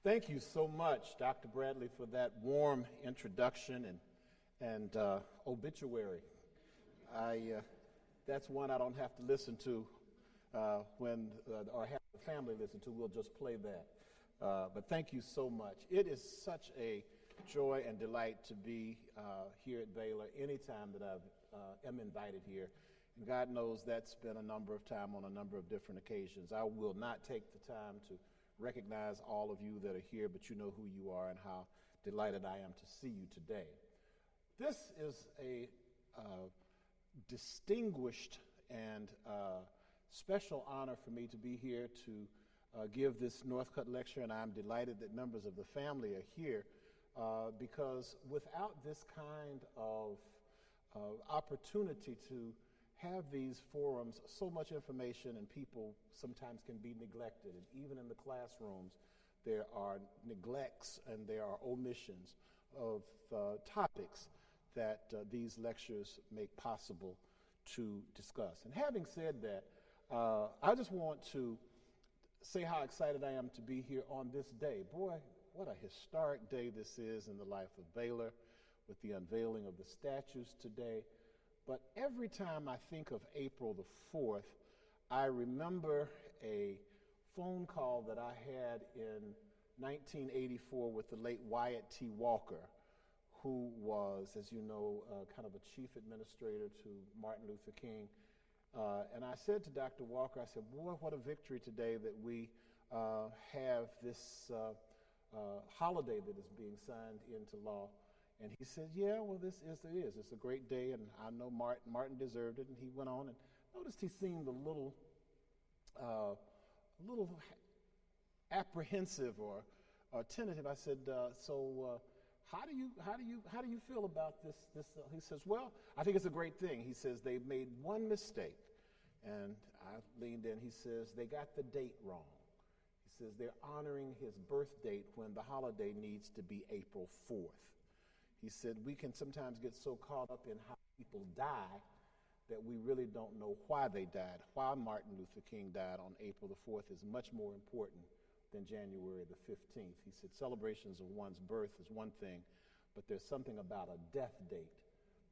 Thank you so much, Dr. Bradley, for that warm introduction and obituary. That's one I don't have to listen to or have the family listen to. We'll just play that. But thank you so much. It is such a joy and delight to be here at Baylor anytime that I am invited here. And God knows that's been a number of times on a number of different occasions. I will not take the time to recognize all of you that are here, but you know who you are and how delighted I am to see you today. This is a distinguished and special honor for me to be here to give this Northcutt lecture, and I'm delighted that members of the family are here because without this kind of opportunity to have these forums, so much information and people sometimes can be neglected. And even in the classrooms, there are neglects and there are omissions of topics that these lectures make possible to discuss. And having said that, I just want to say how excited I am to be here on this day. Boy, what a historic day this is in the life of Baylor with the unveiling of the statues today. But every time I think of April the 4th, I remember a phone call that I had in 1984 with the late Wyatt T. Walker, who was, as you know, kind of a chief administrator to Martin Luther King. And I said to Dr. Walker, I said, boy, what a victory today that we have this holiday that is being signed into law. And he said, yeah, well, it is. It's a great day, and I know Martin deserved it. And he went on and noticed he seemed a little apprehensive or tentative. I said, so how do you feel about this? He says, well, I think it's a great thing. He says, they made one mistake. And I leaned in. He says, they got the date wrong. He says, they're honoring his birth date when the holiday needs to be April 4th. He said, we can sometimes get so caught up in how people die that we really don't know why they died. Why Martin Luther King died on April the 4th is much more important than January the 15th. He said, celebrations of one's birth is one thing, but there's something about a death date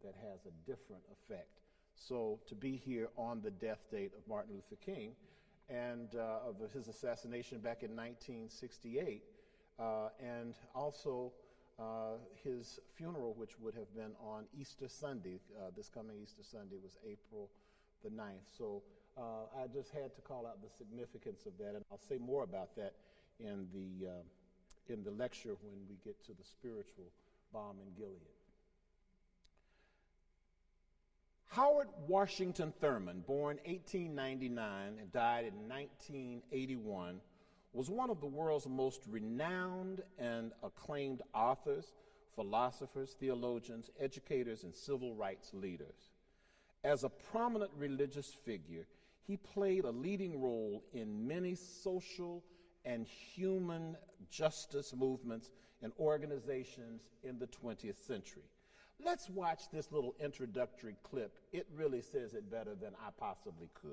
that has a different effect. So to be here on the death date of Martin Luther King and of his assassination back in 1968, and also his funeral, which would have been on Easter Sunday, this coming Easter Sunday was April the 9th. So I just had to call out the significance of that, and I'll say more about that in the lecture when we get to the spiritual Balm and Gilead. Howard Washington Thurman, born 1899 and died in 1981, was one of the world's most renowned and acclaimed authors, philosophers, theologians, educators, and civil rights leaders. As a prominent religious figure, he played a leading role in many social and human justice movements and organizations in the 20th century. Let's watch this little introductory clip. It really says it better than I possibly could.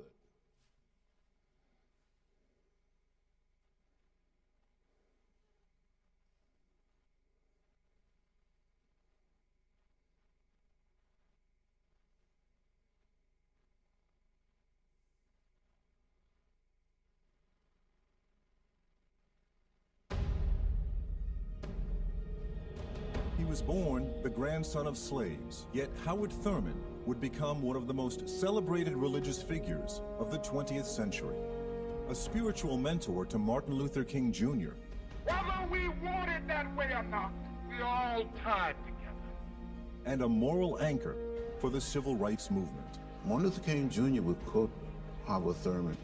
He was born the grandson of slaves, yet Howard Thurman would become one of the most celebrated religious figures of the 20th century. A spiritual mentor to Martin Luther King Jr. Whether we want it that way or not, we all tied together. And a moral anchor for the civil rights movement. Martin Luther King Jr. would quote Howard Thurman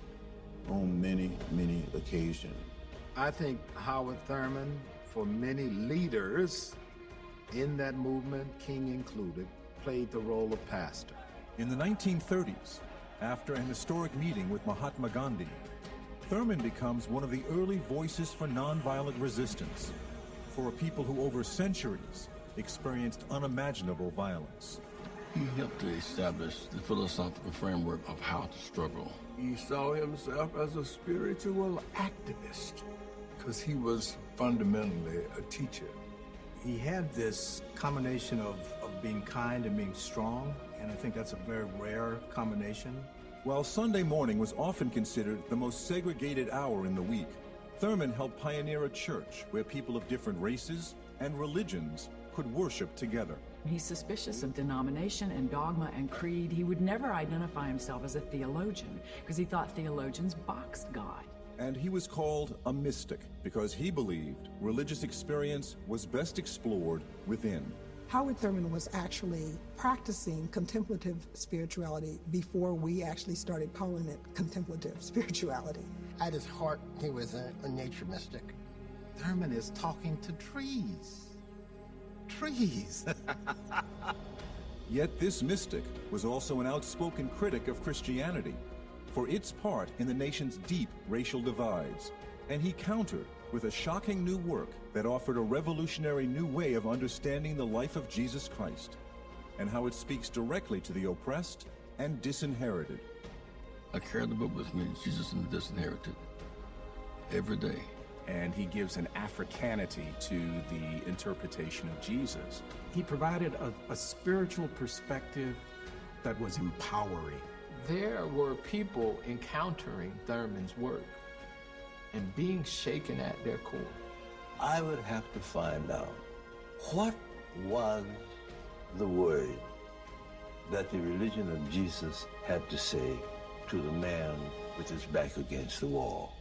on many, many occasions. I think Howard Thurman, for many leaders in that movement, King included, played the role of pastor. In the 1930s, after an historic meeting with Mahatma Gandhi, Thurman becomes one of the early voices for nonviolent resistance, for a people who over centuries experienced unimaginable violence. He helped to establish the philosophical framework of how to struggle. He saw himself as a spiritual activist. Because he was fundamentally a teacher. He had this combination of being kind and being strong, and I think that's a very rare combination. While Sunday morning was often considered the most segregated hour in the week, Thurman helped pioneer a church where people of different races and religions could worship together. He's suspicious of denomination and dogma and creed. He would never identify himself as a theologian because he thought theologians boxed God. And he was called a mystic because he believed religious experience was best explored within. Howard Thurman was actually practicing contemplative spirituality before we actually started calling it contemplative spirituality. At his heart, he was a nature mystic. Thurman is talking to trees. Trees. Yet this mystic was also an outspoken critic of Christianity for its part in the nation's deep racial divides, and he countered with a shocking new work that offered a revolutionary new way of understanding the life of Jesus Christ and how it speaks directly to the oppressed and disinherited. I carry the book with me, Jesus and the Disinherited, every day. And he gives an Africanity to the interpretation of Jesus. He provided a spiritual perspective that was empowering. There were people encountering Thurman's work and being shaken at their core. I would have to find out what was the word that the religion of Jesus had to say to the man with his back against the wall.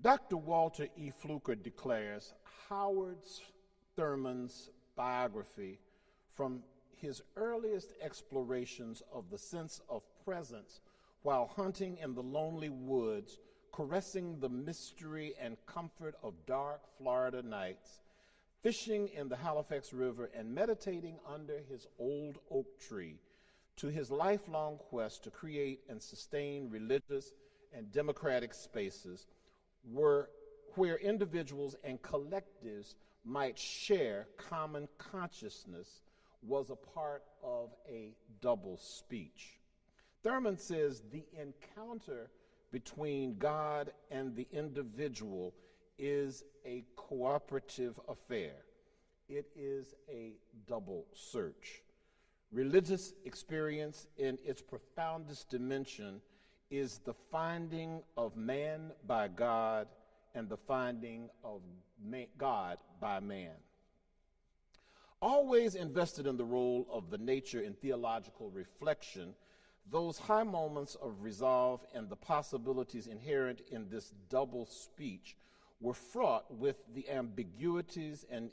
Dr. Walter E. Fluker declares Howard Thurman's biography, from his earliest explorations of the sense of presence while hunting in the lonely woods, caressing the mystery and comfort of dark Florida nights, fishing in the Halifax River, and meditating under his old oak tree, to his lifelong quest to create and sustain religious and democratic spaces where individuals and collectives might share common consciousness, was a part of a double speech. Thurman says the encounter between God and the individual is a cooperative affair. It is a double search. Religious experience in its profoundest dimension is the finding of man by God and the finding of God by man. Always invested in the role of the nature in theological reflection, those high moments of resolve and the possibilities inherent in this double speech were fraught with the ambiguities and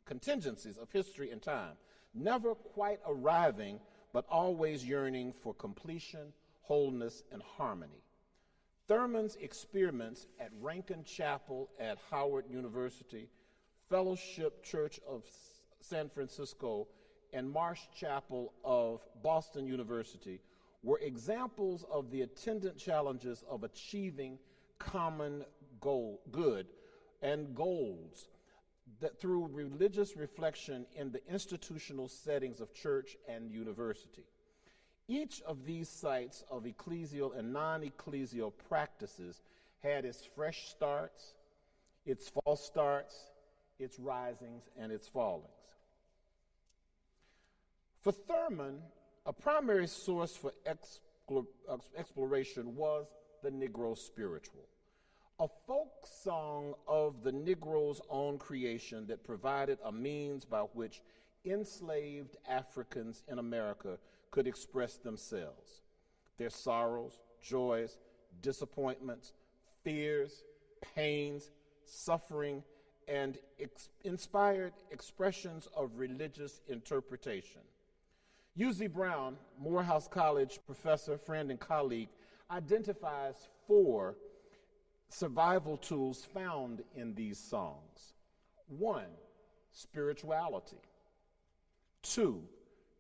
contingencies of history and time, never quite arriving, but always yearning for completion, wholeness, and harmony. Thurman's experiments at Rankin Chapel at Howard University, Fellowship Church of San Francisco, and Marsh Chapel of Boston University were examples of the attendant challenges of achieving common good and goals that through religious reflection in the institutional settings of church and university. Each of these sites of ecclesial and non-ecclesial practices had its fresh starts, its false starts, its risings, and its fallings. For Thurman, a primary source for exploration was the Negro Spiritual, a folk song of the Negro's own creation that provided a means by which enslaved Africans in America could express themselves, their sorrows, joys, disappointments, fears, pains, suffering, and inspired expressions of religious interpretation. Hughley Brown, Morehouse College professor, friend, and colleague, identifies 4 survival tools found in these songs. 1, spirituality. 2,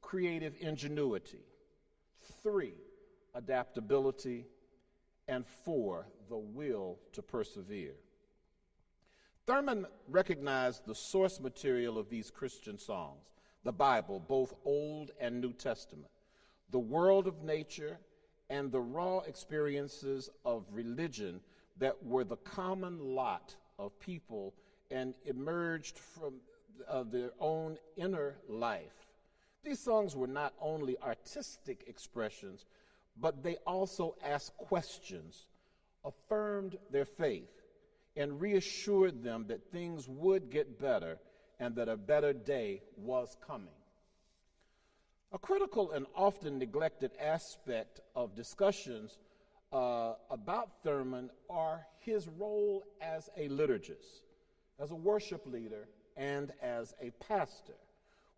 creative ingenuity. 3, adaptability. And 4, the will to persevere. Thurman recognized the source material of these Christian songs, the Bible, both Old and New Testament, the world of nature, and the raw experiences of religion that were the common lot of people and emerged from their own inner life. These songs were not only artistic expressions, but they also asked questions, affirmed their faith, and reassured them that things would get better and that a better day was coming. A critical and often neglected aspect of discussions about Thurman are his role as a liturgist, as a worship leader, and as a pastor,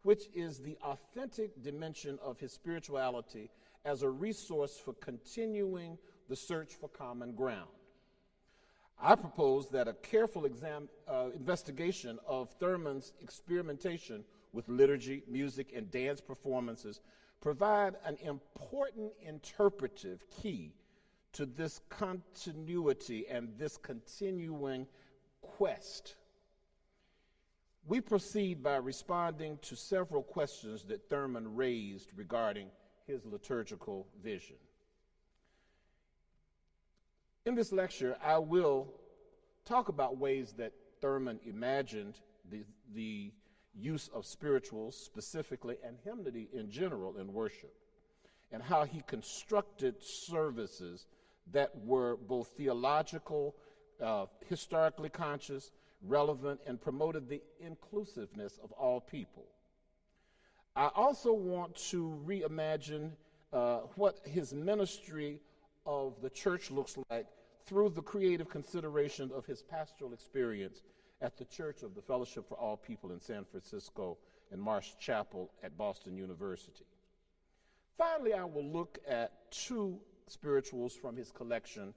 which is the authentic dimension of his spirituality as a resource for continuing the search for common ground. I propose that a careful investigation of Thurman's experimentation with liturgy, music, and dance performances provide an important interpretive key to this continuity and this continuing quest. We proceed by responding to several questions that Thurman raised regarding his liturgical vision. In this lecture, I will talk about ways that Thurman imagined the use of spirituals specifically and hymnody in general in worship, and how he constructed services that were both theological, historically conscious, relevant, and promoted the inclusiveness of all people. I also want to reimagine what his ministry of the church looks like through the creative consideration of his pastoral experience at the Church of the Fellowship for All People in San Francisco and Marsh Chapel at Boston University. Finally, I will look at two spirituals from his collection,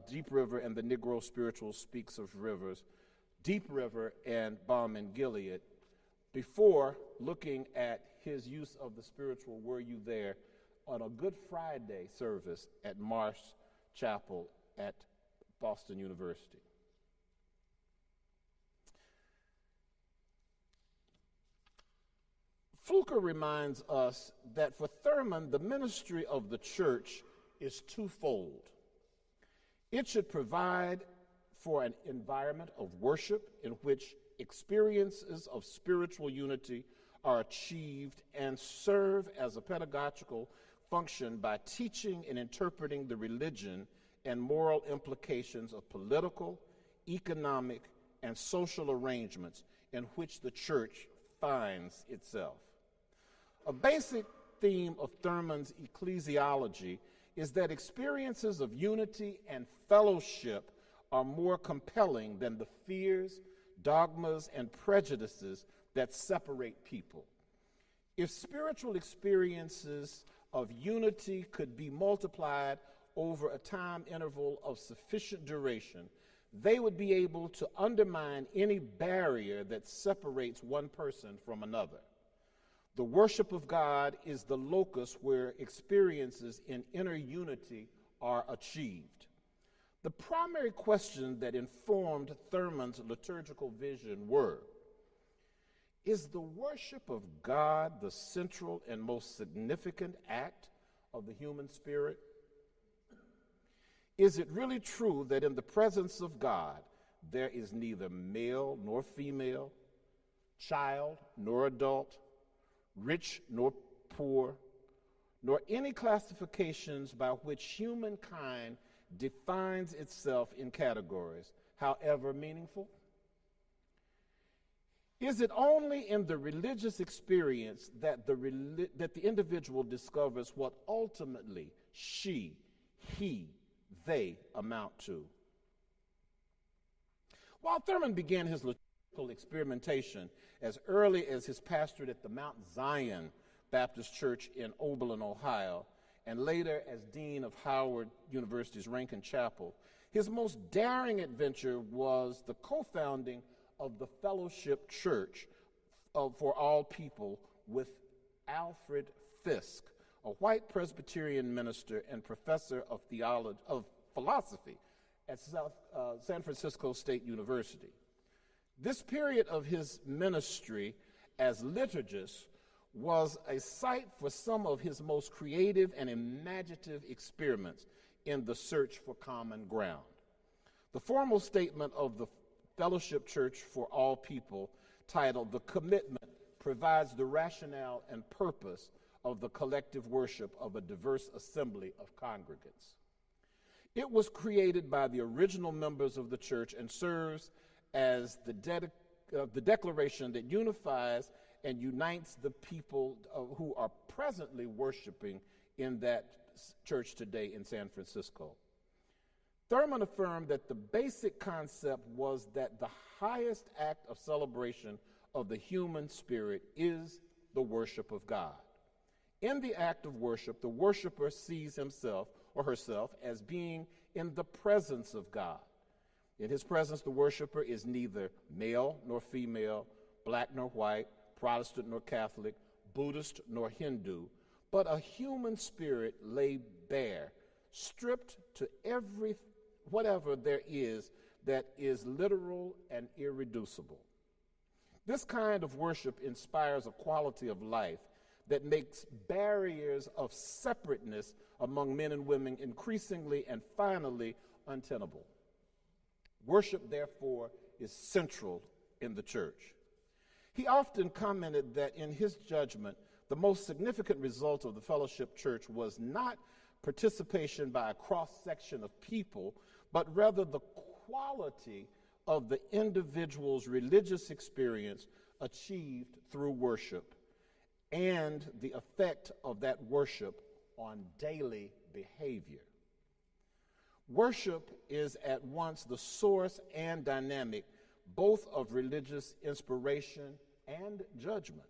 Deep River and the Negro Spiritual Speaks of Rivers, Deep River and Balm and Gilead, before looking at his use of the spiritual Were You There on a Good Friday service at Marsh Chapel at Boston University. Fluker reminds us that for Thurman, the ministry of the church is twofold. It should provide for an environment of worship in which experiences of spiritual unity are achieved and serve as a pedagogical function by teaching and interpreting the religion and moral implications of political, economic, and social arrangements in which the church finds itself. A basic theme of Thurman's ecclesiology is that experiences of unity and fellowship are more compelling than the fears, dogmas, and prejudices that separate people. If spiritual experiences of unity could be multiplied over a time interval of sufficient duration, they would be able to undermine any barrier that separates one person from another. The worship of God is the locus where experiences in inner unity are achieved. The primary questions that informed Thurman's liturgical vision were: is the worship of God the central and most significant act of the human spirit? Is it really true that in the presence of God there is neither male nor female, child nor adult, rich nor poor, nor any classifications by which humankind defines itself in categories, however meaningful? Is it only in the religious experience that the individual discovers what ultimately she, he, they amount to? While Thurman began his liturgical experimentation as early as his pastorate at the Mount Zion Baptist Church in Oberlin, Ohio, and later as dean of Howard University's Rankin Chapel, his most daring adventure was the co-founding of the Fellowship Church for All People with Alfred Fisk, a white Presbyterian minister and professor of philosophy at San Francisco State University. This period of his ministry as liturgists was a site for some of his most creative and imaginative experiments in the search for common ground. The formal statement of the Fellowship Church for All People, titled The Commitment, provides the rationale and purpose of the collective worship of a diverse assembly of congregants. It was created by the original members of the church and serves as the declaration that unifies and unites the people who are presently worshiping in that church today in San Francisco. Thurman affirmed that the basic concept was that the highest act of celebration of the human spirit is the worship of God. In the act of worship, the worshiper sees himself or herself as being in the presence of God. In his presence, the worshiper is neither male nor female, black nor white, Protestant nor Catholic, Buddhist nor Hindu, but a human spirit laid bare, stripped to whatever there is that is literal and irreducible. This kind of worship inspires a quality of life that makes barriers of separateness among men and women increasingly and finally untenable. Worship, therefore, is central in the church. He often commented that in his judgment, the most significant result of the Fellowship Church was not participation by a cross-section of people, but rather the quality of the individual's religious experience achieved through worship and the effect of that worship on daily behavior. Worship is at once the source and dynamic both of religious inspiration and judgment.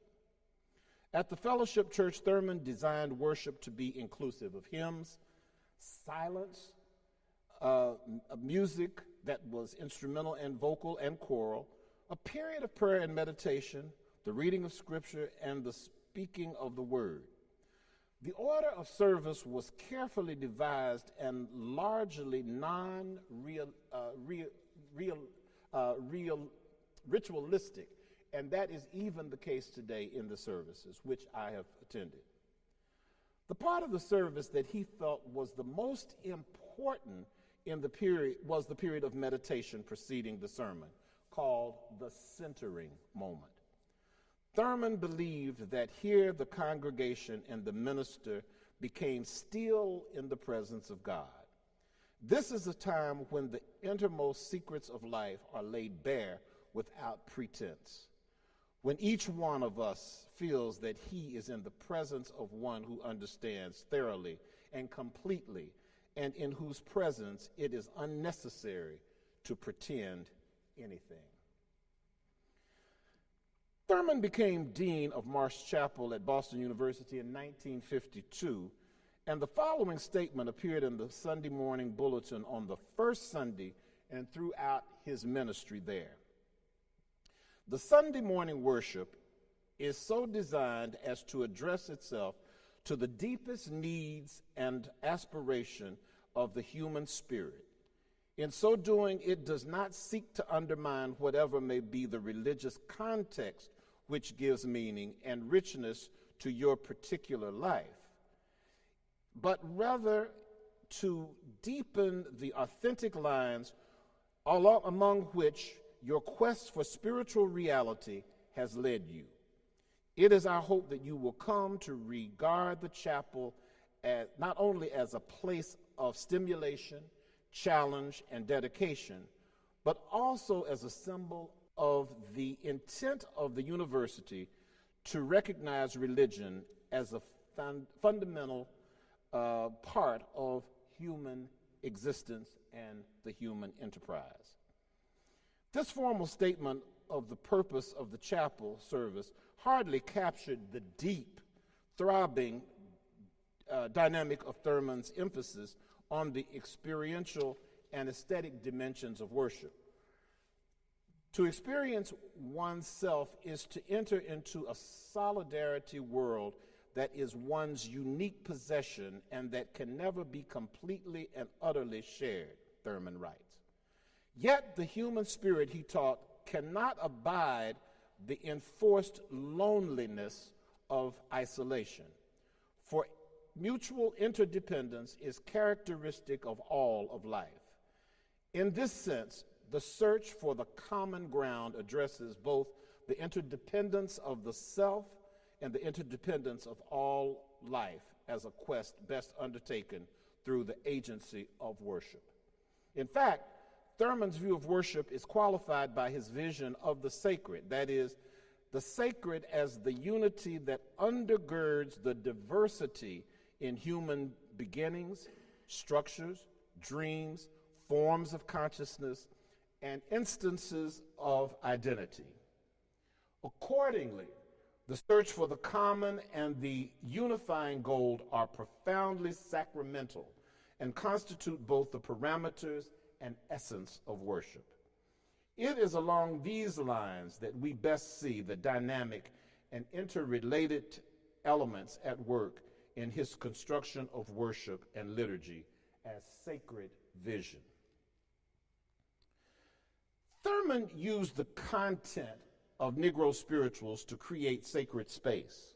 At the Fellowship Church, Thurman designed worship to be inclusive of hymns, silence, music that was instrumental and vocal and choral, a period of prayer and meditation, the reading of scripture, and the speaking of the word. The order of service was carefully devised and largely ritualistic, and that is even the case today in the services which I have attended. The part of the service that he felt was the most important in the period was the period of meditation preceding the sermon, called the centering moment. Thurman believed that here the congregation and the minister became still in the presence of God. This is a time when the innermost secrets of life are laid bare without pretense, when each one of us feels that he is in the presence of one who understands thoroughly and completely, and in whose presence it is unnecessary to pretend anything. Thurman became dean of Marsh Chapel at Boston University in 1952, and the following statement appeared in the Sunday morning bulletin on the first Sunday and throughout his ministry there. The Sunday morning worship is so designed as to address itself to the deepest needs and aspiration of the human spirit. In so doing, it does not seek to undermine whatever may be the religious context which gives meaning and richness to your particular life, but rather to deepen the authentic lines among which your quest for spiritual reality has led you. It is our hope that you will come to regard the chapel as, not only as a place of stimulation, challenge, and dedication, but also as a symbol of the intent of the university to recognize religion as a fundamental part of human existence and the human enterprise. This formal statement of the purpose of the chapel service hardly captured the deep, throbbing dynamic of Thurman's emphasis on the experiential and aesthetic dimensions of worship. To experience oneself is to enter into a solidarity world that is one's unique possession and that can never be completely and utterly shared, Thurman writes. Yet the human spirit, he taught, cannot abide the enforced loneliness of isolation. For mutual interdependence is characteristic of all of life. In this sense, the search for the common ground addresses both the interdependence of the self and the interdependence of all life as a quest best undertaken through the agency of worship. In fact, Thurman's view of worship is qualified by his vision of the sacred, that is, the sacred as the unity that undergirds the diversity in human beginnings, structures, dreams, forms of consciousness, and instances of identity. Accordingly, the search for the common and the unifying goal are profoundly sacramental and constitute both the parameters and essence of worship. It is along these lines that we best see the dynamic and interrelated elements at work in his construction of worship and liturgy as sacred vision. Thurman used the content of Negro Spirituals to create sacred space,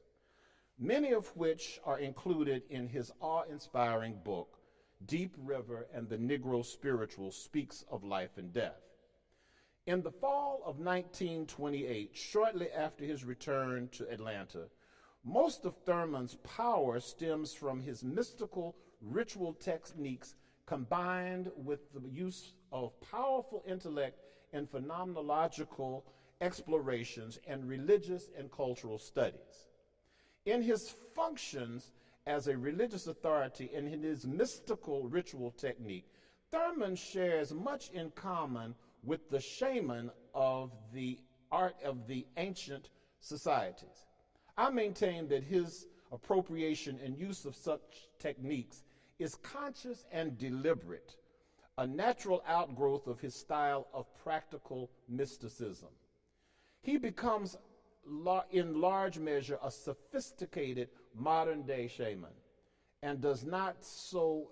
many of which are included in his awe-inspiring book, Deep River and the Negro Spiritual Speaks of Life and Death. In the fall of 1928, shortly after his return to Atlanta, most of Thurman's power stems from his mystical ritual techniques combined with the use of powerful intellect in phenomenological explorations and religious and cultural studies. In his functions as a religious authority and in his mystical ritual technique, Thurman shares much in common with the shaman of the art of the ancient societies. I maintain that his appropriation and use of such techniques is conscious and deliberate, a natural outgrowth of his style of practical mysticism. He becomes, in large measure, a sophisticated modern-day shaman, and does so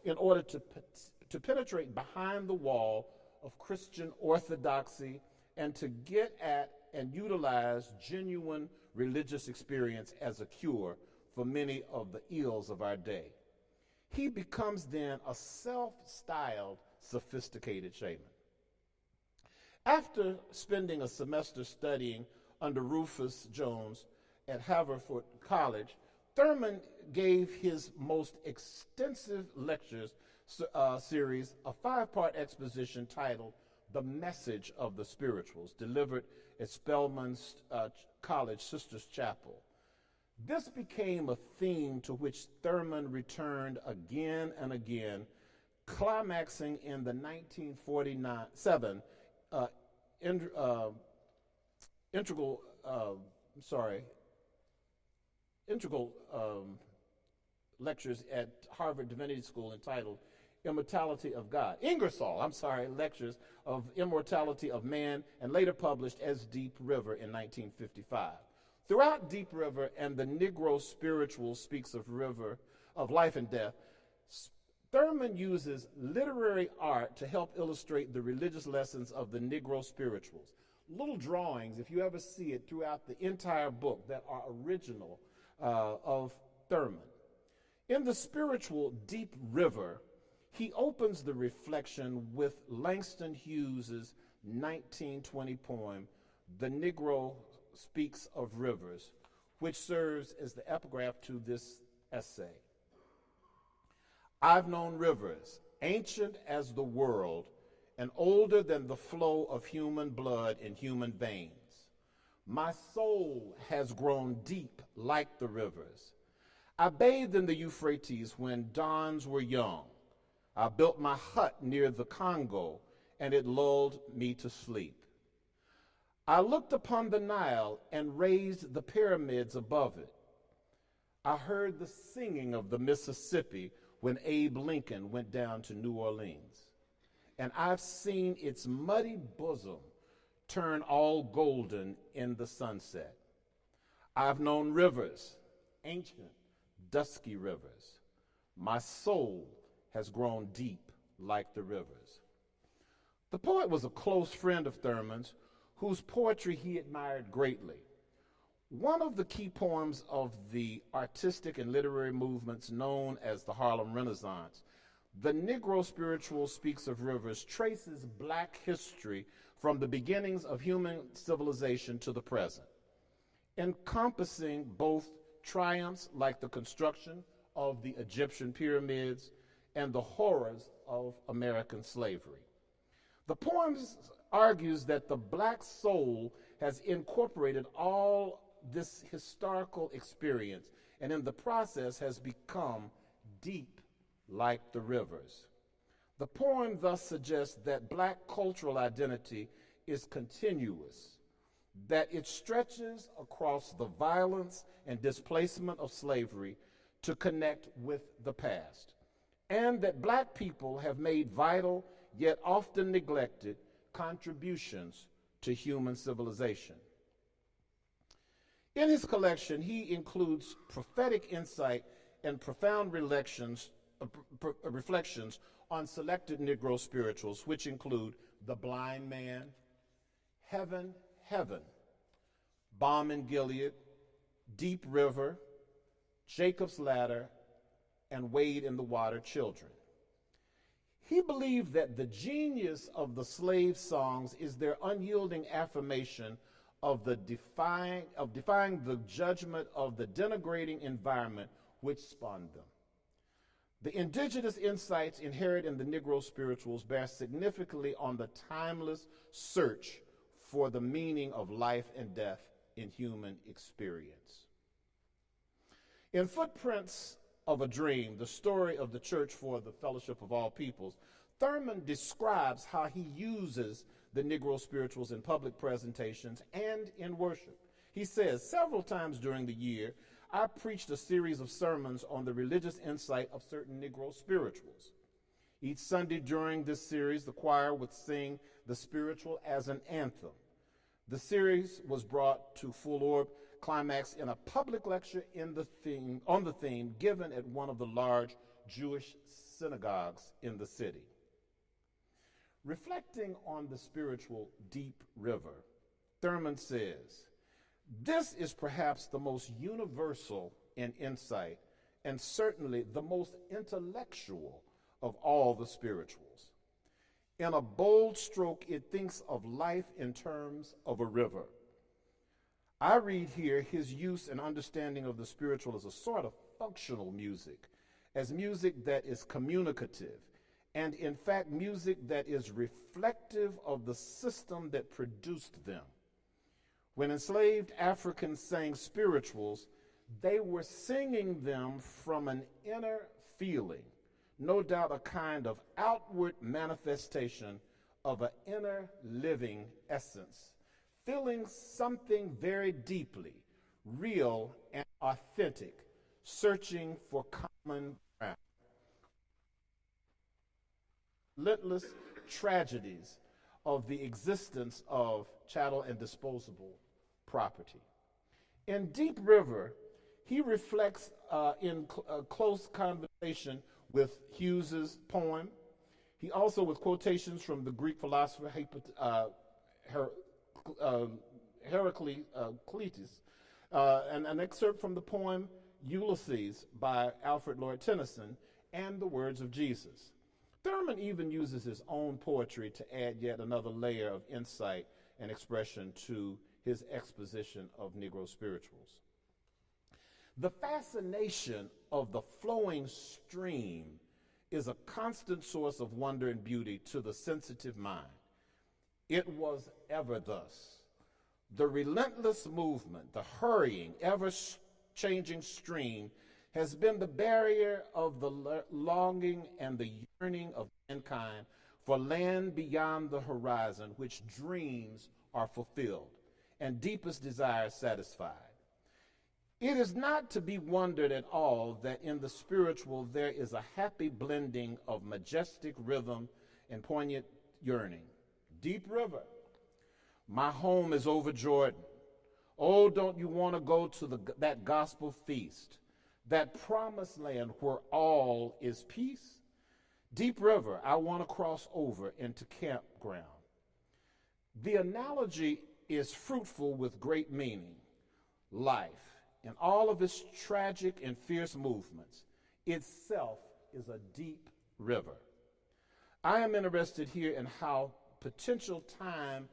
in order to penetrate behind the wall of Christian orthodoxy and to get at and utilize genuine religious experience as a cure for many of the ills of our day. He becomes then a self-styled sophisticated shaman. After spending a semester studying under Rufus Jones at Haverford College, Thurman gave his most extensive lectures series, a 5-part exposition titled The Message of the Spirituals, delivered at Spelman's College Sisters Chapel. This became a theme to which Thurman returned again and again, climaxing in the 1947 integral lectures at Harvard Divinity School entitled Immortality of God. Lectures of Immortality of Man, and later published as Deep River in 1955. Throughout Deep River and the Negro Spiritual Speaks of Life and Death, Thurman uses literary art to help illustrate the religious lessons of the Negro Spirituals. Little drawings, if you ever see it throughout the entire book, that are original of Thurman. In the spiritual Deep River, he opens the reflection with Langston Hughes's 1920 poem, The Negro Speaks of Rivers, which serves as the epigraph to this essay. I've known rivers, ancient as the world, and older than the flow of human blood in human veins. My soul has grown deep like the rivers. I bathed in the Euphrates when dawns were young. I built my hut near the Congo, and it lulled me to sleep. I looked upon the Nile and raised the pyramids above it. I heard the singing of the Mississippi when Abe Lincoln went down to New Orleans. And I've seen its muddy bosom turn all golden in the sunset. I've known rivers, ancient, dusky rivers. My soul has grown deep like the rivers. The poet was a close friend of Thurman's, whose poetry he admired greatly. One of the key poems of the artistic and literary movements known as the Harlem Renaissance, the Negro Spiritual Speaks of Rivers, traces black history from the beginnings of human civilization to the present, encompassing both triumphs like the construction of the Egyptian pyramids and the horrors of American slavery. The poem argues that the black soul has incorporated all this historical experience and in the process has become deep like the rivers. The poem thus suggests that black cultural identity is continuous, that it stretches across the violence and displacement of slavery to connect with the past, and that black people have made vital yet often neglected contributions to human civilization. In his collection, he includes prophetic insight and profound reflections on selected Negro spirituals, which include The Blind Man, Heaven, Heaven, Balm in Gilead, Deep River, Jacob's Ladder, and Wade in the Water Children. He believed that the genius of the slave songs is their unyielding affirmation of defying the judgment of the denigrating environment which spawned them. The indigenous insights inherent in the Negro spirituals bear significantly on the timeless search for the meaning of life and death in human experience. In Footprints of a Dream, the story of the Church for the Fellowship of All Peoples, Thurman describes how he uses the Negro spirituals in public presentations and in worship. He says, several times during the year, I preached a series of sermons on the religious insight of certain Negro spirituals. Each Sunday during this series, the choir would sing the spiritual as an anthem. The series was brought to full orb climax in a public lecture on the theme given at one of the large Jewish synagogues in the city. Reflecting on the spiritual Deep River, Thurman says, this is perhaps the most universal in insight and certainly the most intellectual of all the spirituals. In a bold stroke, it thinks of life in terms of a river. I read here his use and understanding of the spiritual as a sort of functional music, as music that is communicative, and in fact, music that is reflective of the system that produced them. When enslaved Africans sang spirituals, they were singing them from an inner feeling, no doubt a kind of outward manifestation of an inner living essence, feeling something very deeply real and authentic, searching for common ground. Relentless tragedies of the existence of chattel and disposable property. In Deep River, he reflects in close conversation with Hughes's poem. He also, with quotations from the Greek philosopher Heraclitus, and an excerpt from the poem Ulysses by Alfred Lord Tennyson, and the words of Jesus. Thurman even uses his own poetry to add yet another layer of insight and expression to his exposition of Negro spirituals. The fascination of the flowing stream is a constant source of wonder and beauty to the sensitive mind. It was ever thus. The relentless movement, the hurrying, ever-changing stream has been the barrier of the longing and the yearning of mankind for land beyond the horizon, which dreams are fulfilled and deepest desires satisfied. It is not to be wondered at all that in the spiritual there is a happy blending of majestic rhythm and poignant yearning. Deep River, my home is over Jordan. Oh, don't you want to go to that gospel feast, that promised land where all is peace? Deep River, I want to cross over into campground. The analogy is fruitful with great meaning. Life, in all of its tragic and fierce movements, itself is a deep river. I am interested here in how potential time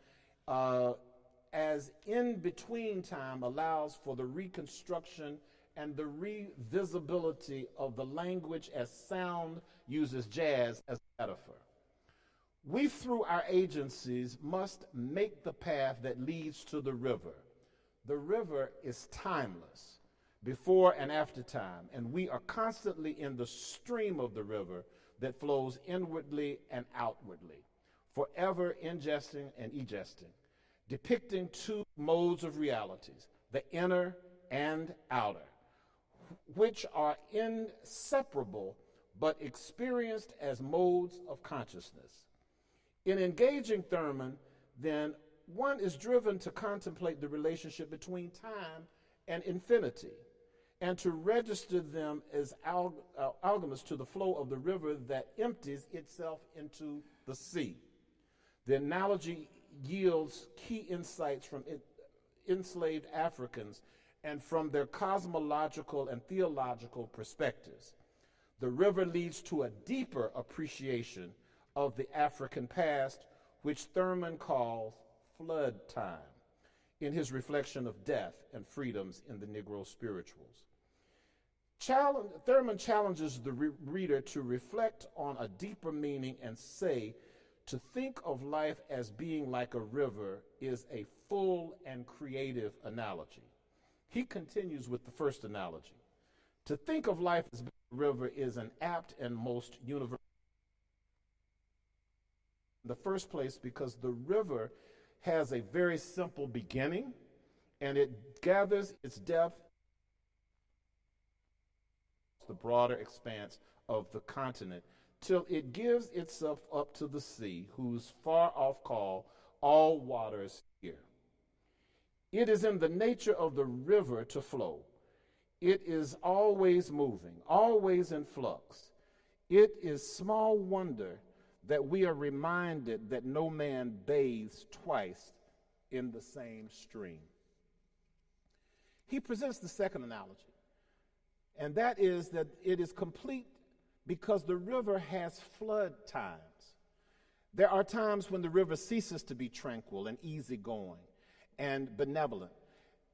as in-between time allows for the reconstruction and the revisibility of the language as sound uses jazz as a metaphor. We, through our agencies, must make the path that leads to the river. The river is timeless, before and after time, and we are constantly in the stream of the river that flows inwardly and outwardly, forever ingesting and egesting, depicting two modes of realities, the inner and outer, which are inseparable but experienced as modes of consciousness. In engaging Thurman, then, one is driven to contemplate the relationship between time and infinity, and to register them as alchemists to the flow of the river that empties itself into the sea. The analogy yields key insights from enslaved Africans and from their cosmological and theological perspectives. The river leads to a deeper appreciation of the African past, which Thurman calls flood time, in his reflection of death and freedoms in the Negro Spirituals. Thurman challenges the reader to reflect on a deeper meaning and say, to think of life as being like a river is a full and creative analogy. He continues with the first analogy. To think of life as being a river is an apt and most universal. In the first place, because the river has a very simple beginning, and it gathers its depth the broader expanse of the continent till it gives itself up to the sea, whose far off call all waters hear. It is in the nature of the river to flow. It is always moving, always in flux. It is small wonder that we are reminded that no man bathes twice in the same stream. He presents the second analogy, and that is that it is complete because the river has flood times. There are times when the river ceases to be tranquil and easygoing and benevolent,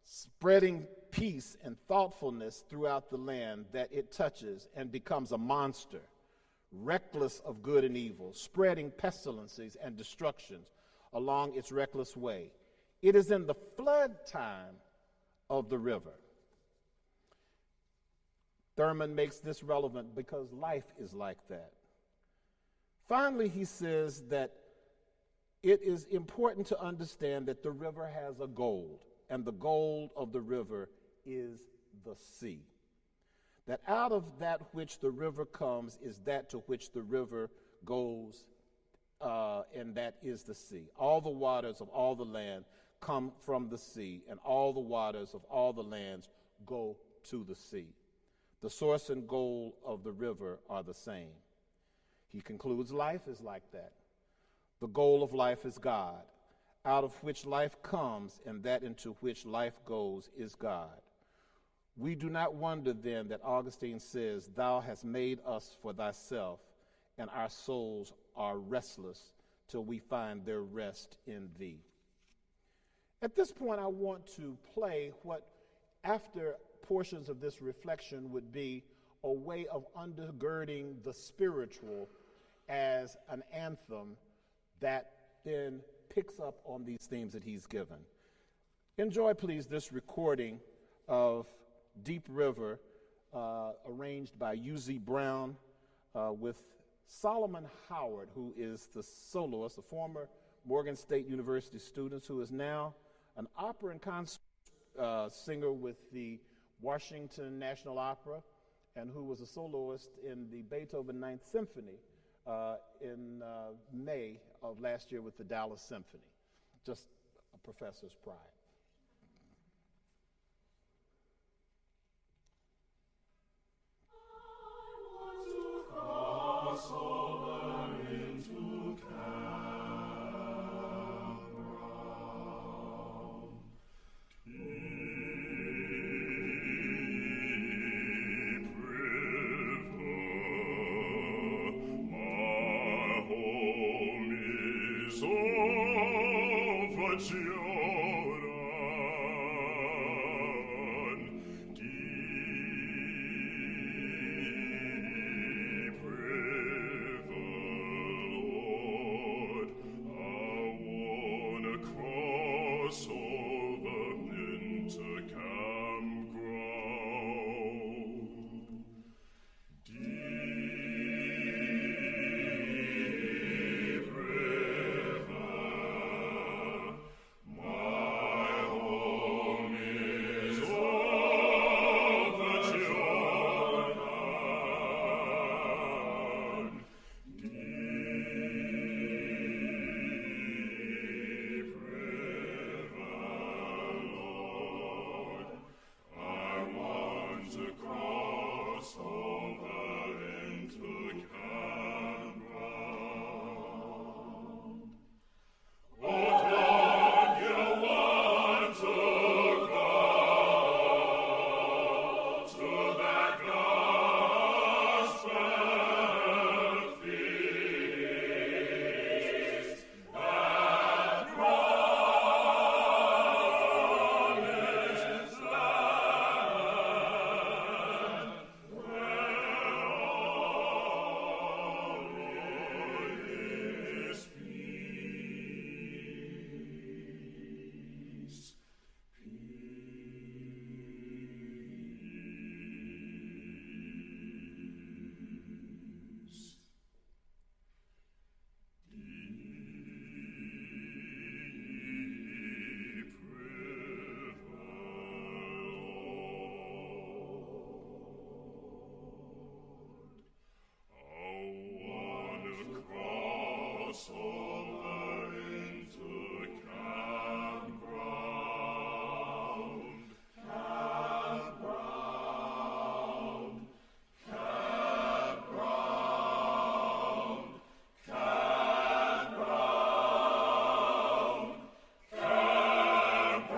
spreading peace and thoughtfulness throughout the land that it touches, and becomes a monster, reckless of good and evil, spreading pestilences and destructions along its reckless way. It is in the flood time of the river. Thurman makes this relevant because life is like that. Finally, he says that it is important to understand that the river has a goal, and the goal of the river is the sea. That out of that which the river comes is that to which the river goes, and that is the sea. All the waters of all the land come from the sea, and all the waters of all the lands go to the sea. The source and goal of the river are the same. He concludes life is like that. The goal of life is God, out of which life comes, and that into which life goes is God. We do not wonder then that Augustine says, "Thou hast made us for thyself, and our souls are restless till we find their rest in thee." At this point, I want to play what, after portions of this reflection, would be a way of undergirding the spiritual as an anthem that then picks up on these themes that he's given. Enjoy, please, this recording of Deep River, arranged by U.Z. Brown, with Solomon Howard, who is the soloist, a former Morgan State University student who is now an opera and concert singer with the Washington National Opera, and who was a soloist in the Beethoven Ninth Symphony in May of last year with the Dallas Symphony. Just a professor's pride. Over into Canberra. over Jordan, deep river, Lord, I wanna cross over into campground. Deep river, my home is over Jordan. Deep river, Lord, I want to cross over into campground. Oh, don't you want to go to that gospel feast, that promised land, where all is peace, peace. Deep river, Lord, I wanna cross over into campground, campground, campground, campground, campground.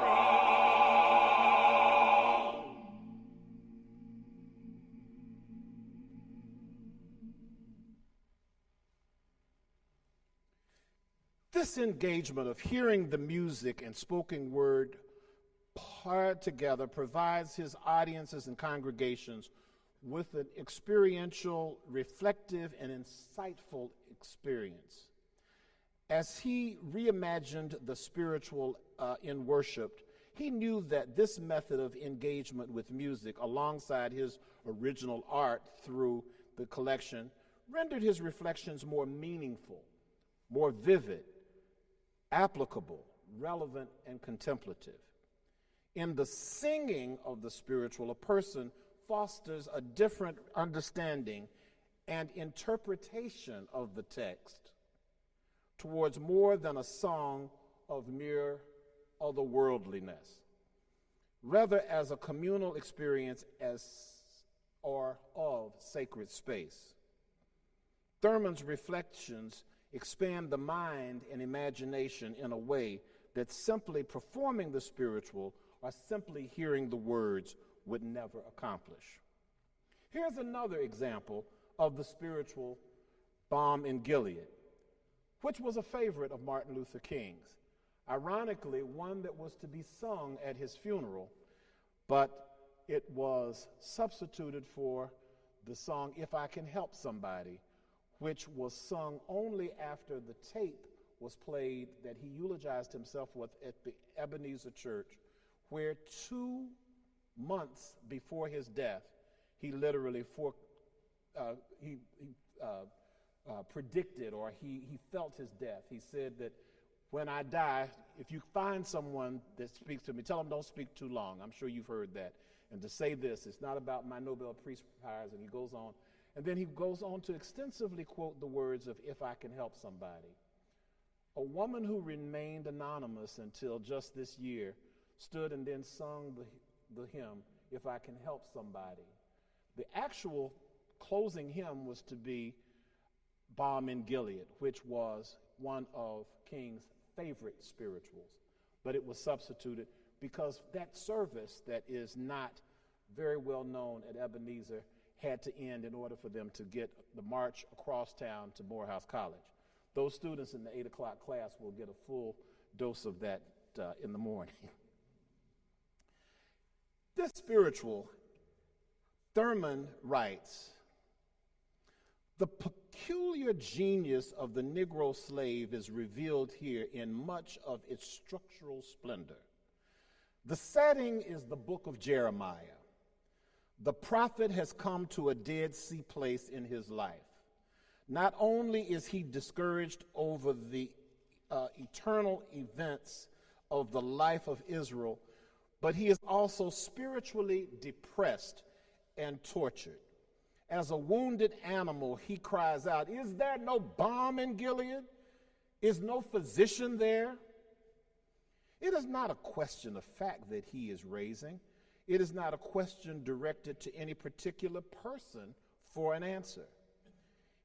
This engagement of hearing the music and spoken word paired together provides his audiences and congregations with an experiential, reflective, and insightful experience. As he reimagined the spiritual in worship, he knew that this method of engagement with music, alongside his original art through the collection, rendered his reflections more meaningful, more vivid, applicable, relevant, and contemplative. In the singing of the spiritual, a person fosters a different understanding and interpretation of the text towards more than a song of mere otherworldliness, rather as a communal experience or of sacred space. Thurman's reflections expand the mind and imagination in a way that simply performing the spiritual or simply hearing the words would never accomplish. Here's another example of the spiritual Balm in Gilead, which was a favorite of Martin Luther King's. Ironically, one that was to be sung at his funeral, but it was substituted for the song If I Can Help Somebody, which was sung only after the tape was played that he eulogized himself with at the Ebenezer Church, where 2 months before his death, he literally predicted, or he felt his death. He said that when I die, if you find someone that speaks to me, tell them don't speak too long. I'm sure you've heard that. And to say this, it's not about my Nobel Peace Prize, and he goes on. And then he goes on to extensively quote the words of If I Can Help Somebody. A woman who remained anonymous until just this year stood and then sung the hymn, If I Can Help Somebody. The actual closing hymn was to be Balm in Gilead, which was one of King's favorite spirituals, but it was substituted because that service that is not very well known at Ebenezer had to end in order for them to get the march across town to Morehouse College. Those students in the 8 o'clock class will get a full dose of that in the morning. This spiritual, Thurman writes, the peculiar genius of the Negro slave is revealed here in much of its structural splendor. The setting is the book of Jeremiah. The prophet has come to a Dead Sea place in his life. Not only is he discouraged over the eternal events of the life of Israel, but he is also spiritually depressed and tortured. As a wounded animal, he cries out, "Is there no balm in Gilead? Is no physician there?" It is not a question of fact that he is raising. It is not a question directed to any particular person for an answer.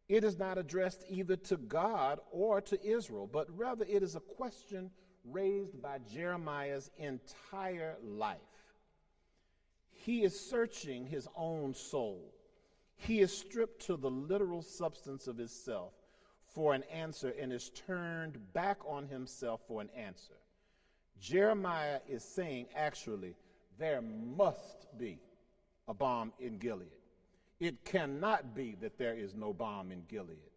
It is not addressed either to God or to Israel, but rather it is a question raised by Jeremiah's entire life. He is searching his own soul. He is stripped to the literal substance of his self for an answer and is turned back on himself for an answer. Jeremiah is saying, actually, there must be a balm in Gilead. It cannot be that there is no balm in Gilead.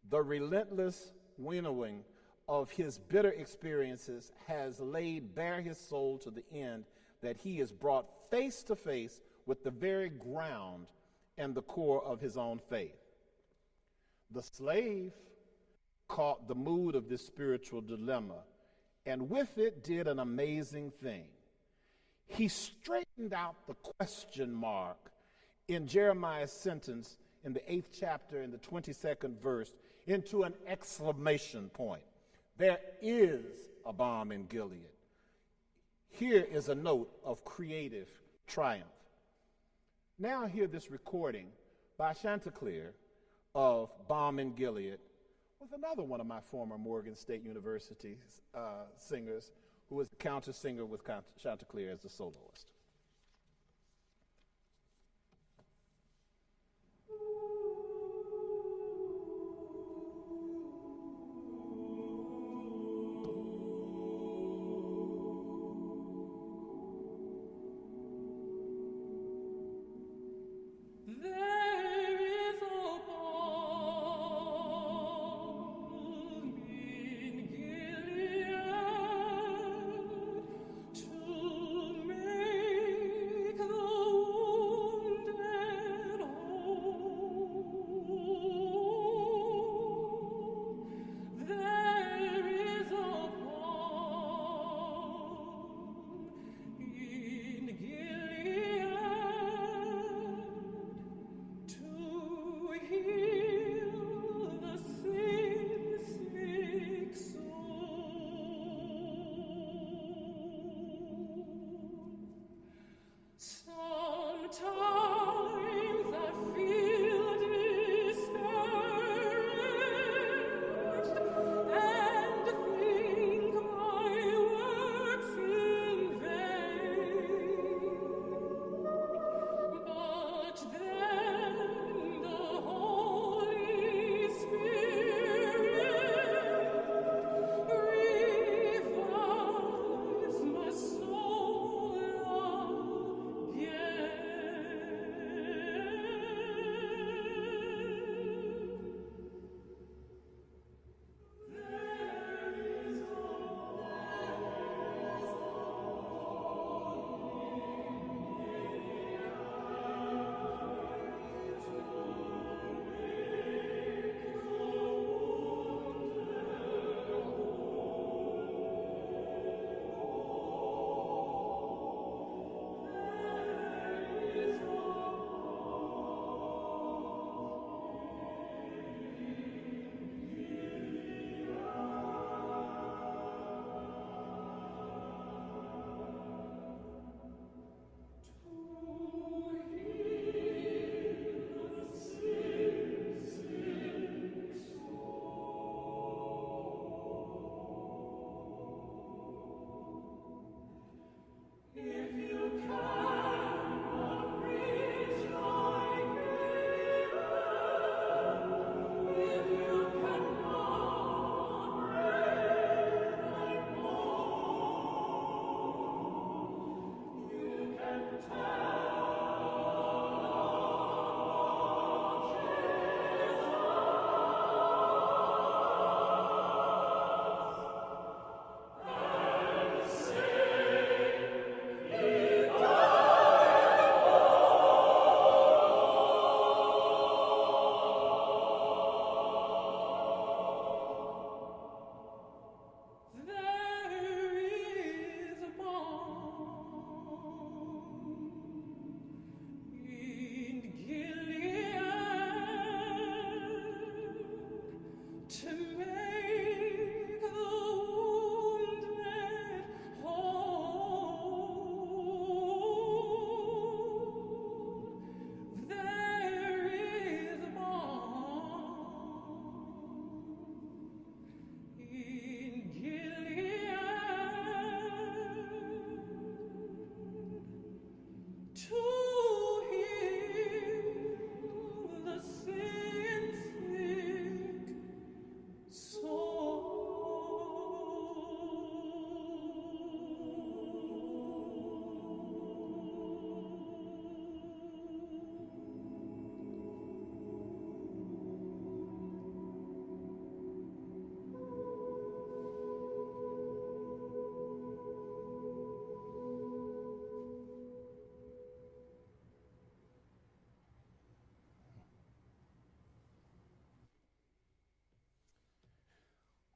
The relentless winnowing of his bitter experiences has laid bare his soul to the end that he is brought face to face with the very ground and the core of his own faith. The slave caught the mood of this spiritual dilemma, and with it did an amazing thing. He straightened out the question mark in Jeremiah's sentence in the 8th chapter in the 22nd verse into an exclamation point. There is a balm in Gilead. Here is a note of creative triumph. Now hear this recording by Chanticleer of Balm in Gilead with another one of my former Morgan State University singers who was the counter singer with Chanticleer as the soloist. To make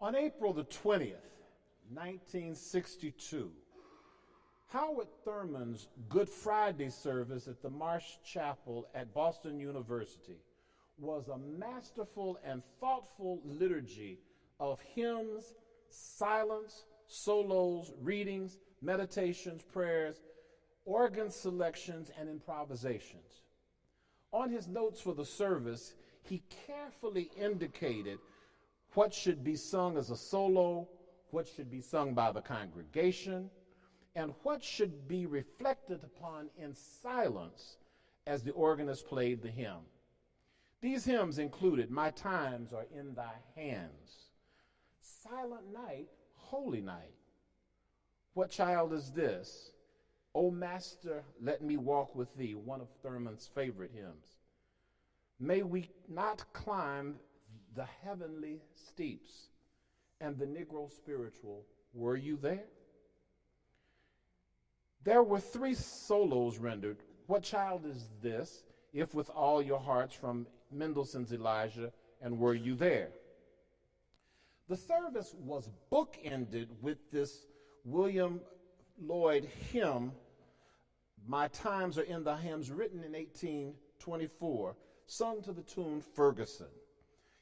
On April the 20th, 1962, Howard Thurman's Good Friday service at the Marsh Chapel at Boston University was a masterful and thoughtful liturgy of hymns, silence, solos, readings, meditations, prayers, organ selections, and improvisations. On his notes for the service, he carefully indicated what should be sung as a solo, what should be sung by the congregation, and what should be reflected upon in silence as the organist played the hymn. These hymns included "My Times Are in Thy Hands," "Silent Night, Holy Night," "What Child Is This?" "O Master, Let Me Walk With Thee," one of Thurman's favorite hymns. "May We Not Climb the Heavenly Steeps," and the Negro Spiritual, "Were You There?" There were 3 solos rendered: "What Child Is This?" "If With All Your Hearts," from Mendelssohn's Elijah, and "Were You There?" The service was bookended with this William Lloyd hymn, "My Times Are in Thy Hands," written in 1824, sung to the tune "Ferguson."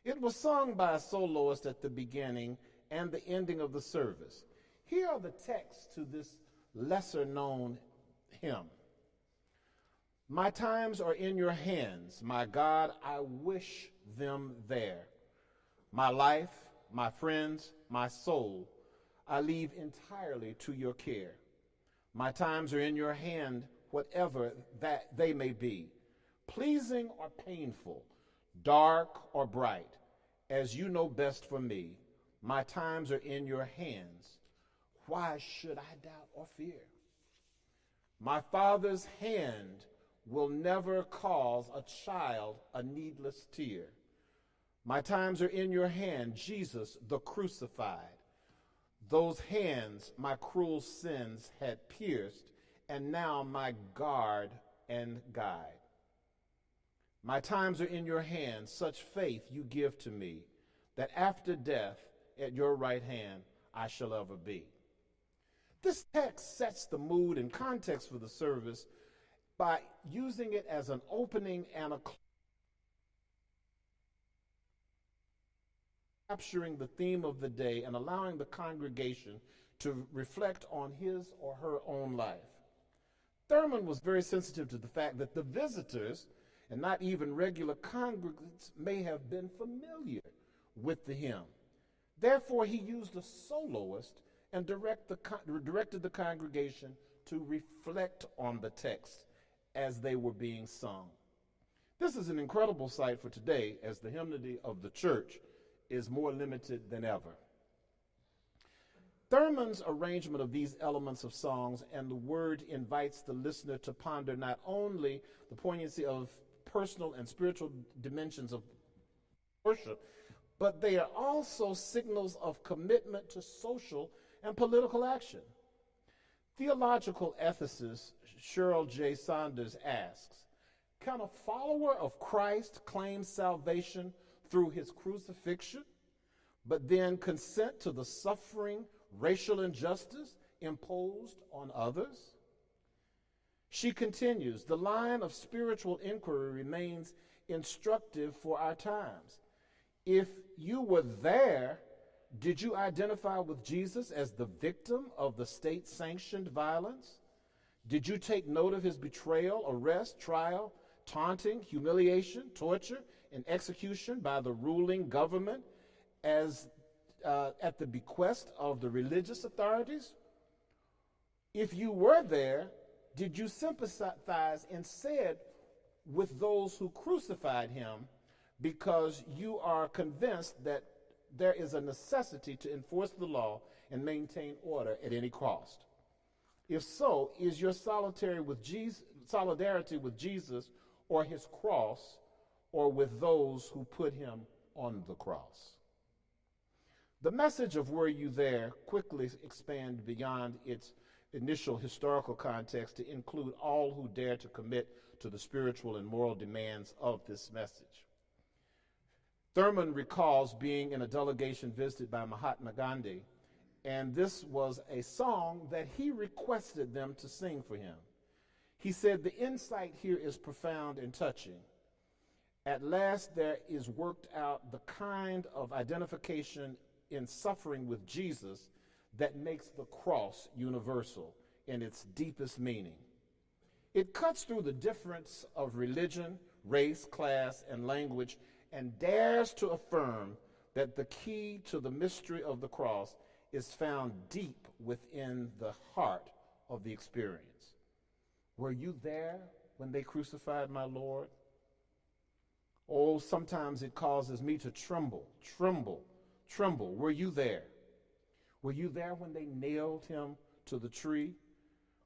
It was sung by a soloist at the beginning and the ending of the service. Here are the texts to this lesser-known hymn. "My times are in your hands, my God, I wish them there. My life, my friends, my soul, I leave entirely to your care. My times are in your hand, whatever that they may be, pleasing or painful, dark or bright, as you know best for me. My times are in your hands. Why should I doubt or fear? My Father's hand will never cause a child a needless tear. My times are in your hand, Jesus the crucified. Those hands my cruel sins had pierced, and now my guard and guide. My times are in your hands, such faith you give to me, that after death at your right hand I shall ever be." This text sets the mood and context for the service by using it as an opening and a capturing the theme of the day and allowing the congregation to reflect on his or her own life. Thurman was very sensitive to the fact that the visitors, and not even regular congregants, may have been familiar with the hymn. Therefore, he used a soloist and directed the congregation to reflect on the text as they were being sung. This is an incredible sight for today, as the hymnody of the church is more limited than ever. Thurman's arrangement of these elements of songs and the word invites the listener to ponder not only the poignancy of personal and spiritual dimensions of worship, but they are also signals of commitment to social and political action. Theological ethicist Cheryl J. Saunders asks, can a follower of Christ claim salvation through his crucifixion, but then consent to the suffering, racial injustice imposed on others? She continues, the line of spiritual inquiry remains instructive for our times. If you were there, did you identify with Jesus as the victim of the state-sanctioned violence? Did you take note of his betrayal, arrest, trial, taunting, humiliation, torture, and execution by the ruling government as at the bequest of the religious authorities? If you were there, did you sympathize instead with those who crucified him because you are convinced that there is a necessity to enforce the law and maintain order at any cost? If so, is your solidarity with Jesus or his cross, or with those who put him on the cross? The message of "Were You There" quickly expanded beyond its initial historical context to include all who dare to commit to the spiritual and moral demands of this message. Thurman recalls being in a delegation visited by Mahatma Gandhi, and this was a song that he requested them to sing for him. He said, "The insight here is profound and touching. At last there is worked out the kind of identification in suffering with Jesus that makes the cross universal in its deepest meaning. It cuts through the difference of religion, race, class, and language and dares to affirm that the key to the mystery of the cross is found deep within the heart of the experience. Were you there when they crucified my Lord? Oh, sometimes it causes me to tremble. Were you there? Were you there when they nailed him to the tree?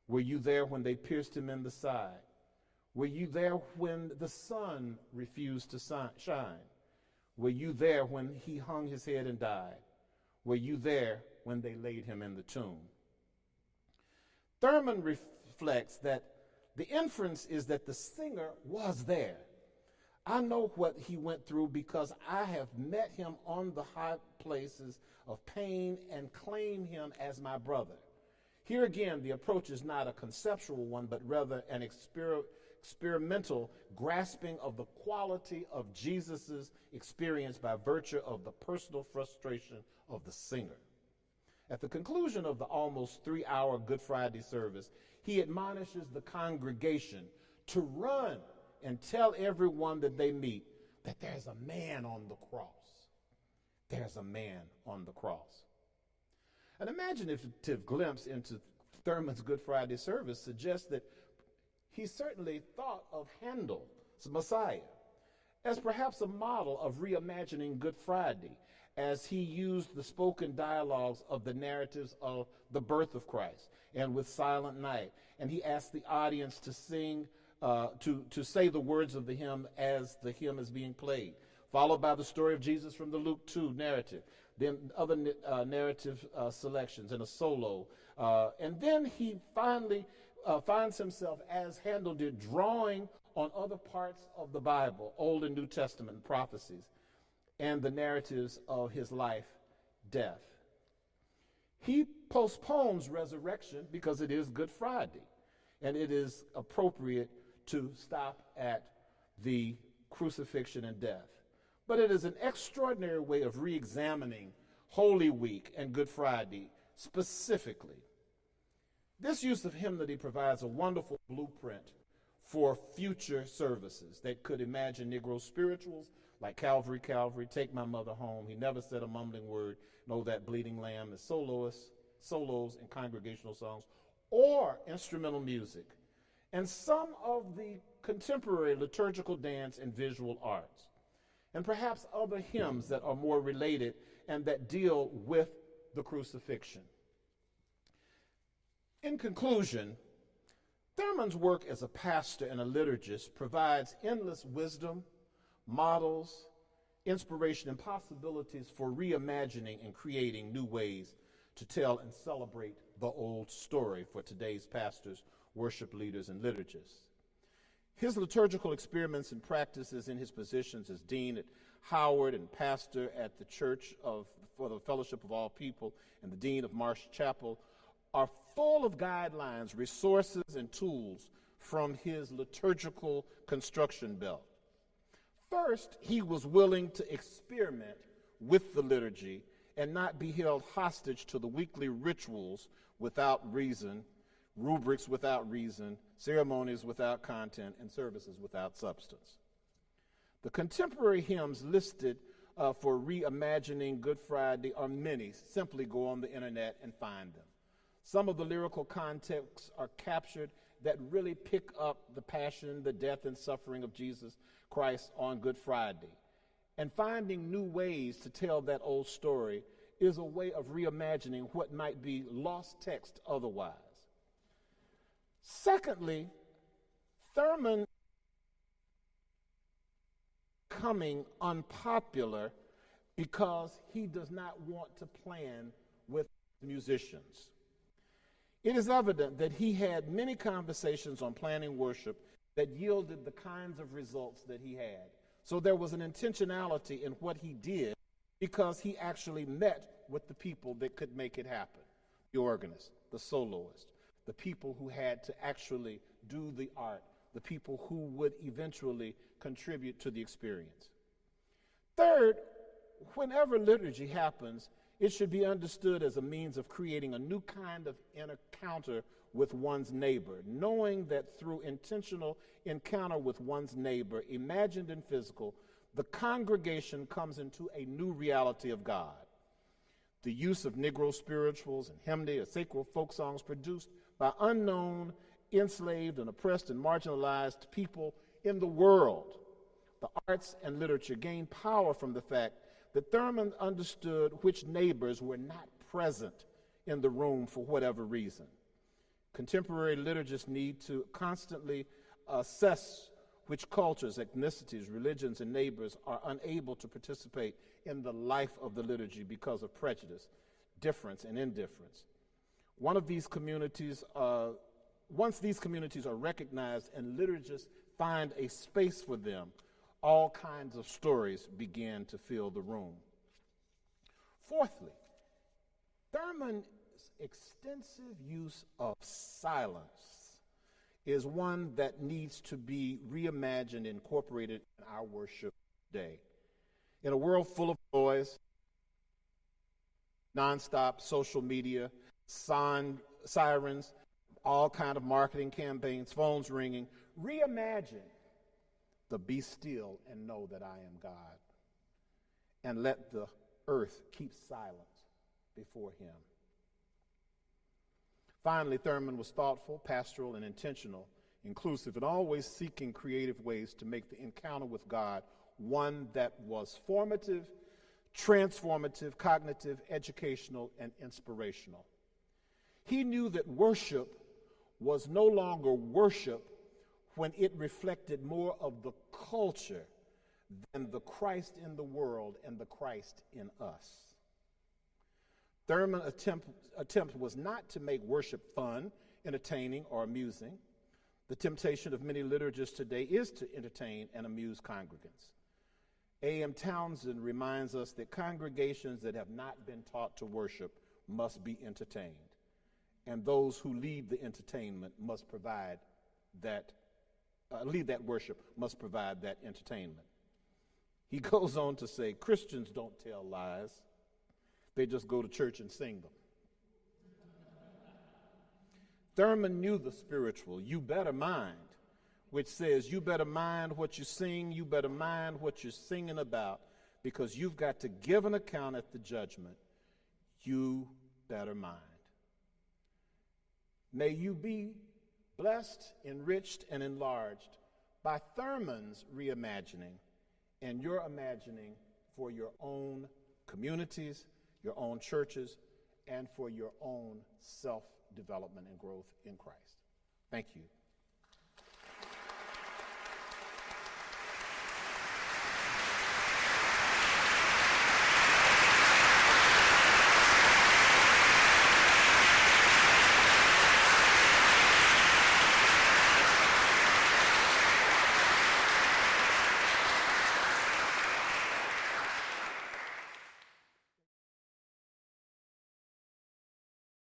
Were you there when they pierced him in the side? Were you there when the sun refused to shine? Were you there when he hung his head and died? Were you there when they laid him in the tomb?" Thurman reflects that the inference is that the singer was there. "I know what he went through because I have met him on the high places of pain and claim him as my brother." Here again, the approach is not a conceptual one, but rather an experimental grasping of the quality of Jesus's experience by virtue of the personal frustration of the singer. At the conclusion of the almost 3-hour Good Friday service, he admonishes the congregation to run and tell everyone that they meet that there's a man on the cross. There's a man on the cross. An imaginative glimpse into Thurman's Good Friday service suggests that he certainly thought of Handel's Messiah as perhaps a model of reimagining Good Friday, as he used the spoken dialogues of the narratives of the birth of Christ and with Silent Night. And he asked the audience to sing, to say the words of the hymn as the hymn is being played, followed by the story of Jesus from the Luke 2 narrative, then other narrative selections and a solo. And then he finally finds himself, as Handel did, drawing on other parts of the Bible, Old and New Testament prophecies, and the narratives of his life, death. He postpones resurrection because it is Good Friday, and it is appropriate to stop at the crucifixion and death. But it is an extraordinary way of re-examining Holy Week and Good Friday specifically. This use of hymnody provides a wonderful blueprint for future services that could imagine Negro spirituals like Calvary, Calvary, Take My Mother Home, He Never Said a Mumbling Word, Know That Bleeding Lamb, as solos and congregational songs, or instrumental music, and some of the contemporary liturgical dance and visual arts, and perhaps other hymns that are more related and that deal with the crucifixion. In conclusion, Thurman's work as a pastor and a liturgist provides endless wisdom, models, inspiration, and possibilities for reimagining and creating new ways to tell and celebrate the old story for today's pastors, worship leaders, and liturgists. His liturgical experiments and practices in his positions as dean at Howard and pastor at the Church for the Fellowship of All People and the dean of Marsh Chapel are full of guidelines, resources, and tools from his liturgical construction belt. First, he was willing to experiment with the liturgy and not be held hostage to the weekly rituals without reason, rubrics without reason, ceremonies without content, and services without substance. The contemporary hymns listed for reimagining Good Friday are many. Simply go on the internet and find them. Some of the lyrical contexts are captured that really pick up the passion, the death, and suffering of Jesus Christ on Good Friday. And finding new ways to tell that old story is a way of reimagining what might be lost text otherwise. Secondly, Thurman becoming unpopular because he does not want to plan with musicians. It is evident that he had many conversations on planning worship that yielded the kinds of results that he had. So there was an intentionality in what he did because he actually met with the people that could make it happen. The organist, the soloist, the people who had to actually do the art, the people who would eventually contribute to the experience. Third, whenever liturgy happens, it should be understood as a means of creating a new kind of encounter with one's neighbor, knowing that through intentional encounter with one's neighbor, imagined and physical, the congregation comes into a new reality of God. The use of Negro spirituals and hymnody or sacred folk songs produced by unknown, enslaved, and oppressed and marginalized people in the world. The arts and literature gained power from the fact that Thurman understood which neighbors were not present in the room for whatever reason. Contemporary liturgists need to constantly assess which cultures, ethnicities, religions, and neighbors are unable to participate in the life of the liturgy because of prejudice, difference, and indifference. Once these communities are recognized and liturgists find a space for them, all kinds of stories begin to fill the room. Fourthly, Thurman's extensive use of silence is one that needs to be reimagined, incorporated in our worship today. In a world full of noise, nonstop social media, sirens, all kind of marketing campaigns, phones ringing, reimagine the be still and know that I am God, and let the earth keep silent before him. Finally, Thurman was thoughtful, pastoral, and intentional, inclusive, and always seeking creative ways to make the encounter with God one that was formative, transformative, cognitive, educational, and inspirational. He knew that worship was no longer worship when it reflected more of the culture than the Christ in the world and the Christ in us. Thurman's attempt was not to make worship fun, entertaining, or amusing. The temptation of many liturgists today is to entertain and amuse congregants. A.M. Townsend reminds us that congregations that have not been taught to worship must be entertained, and those who lead the entertainment must provide that worship must provide that entertainment. He goes on to say, Christians don't tell lies. They just go to church and sing them. Thurman knew the spiritual, you better mind, which says you better mind what you sing, you better mind what you're singing about, because you've got to give an account at the judgment. You better mind. May you be blessed, enriched, and enlarged by Thurman's reimagining and your imagining for your own communities, your own churches, and for your own self-development and growth in Christ. Thank you.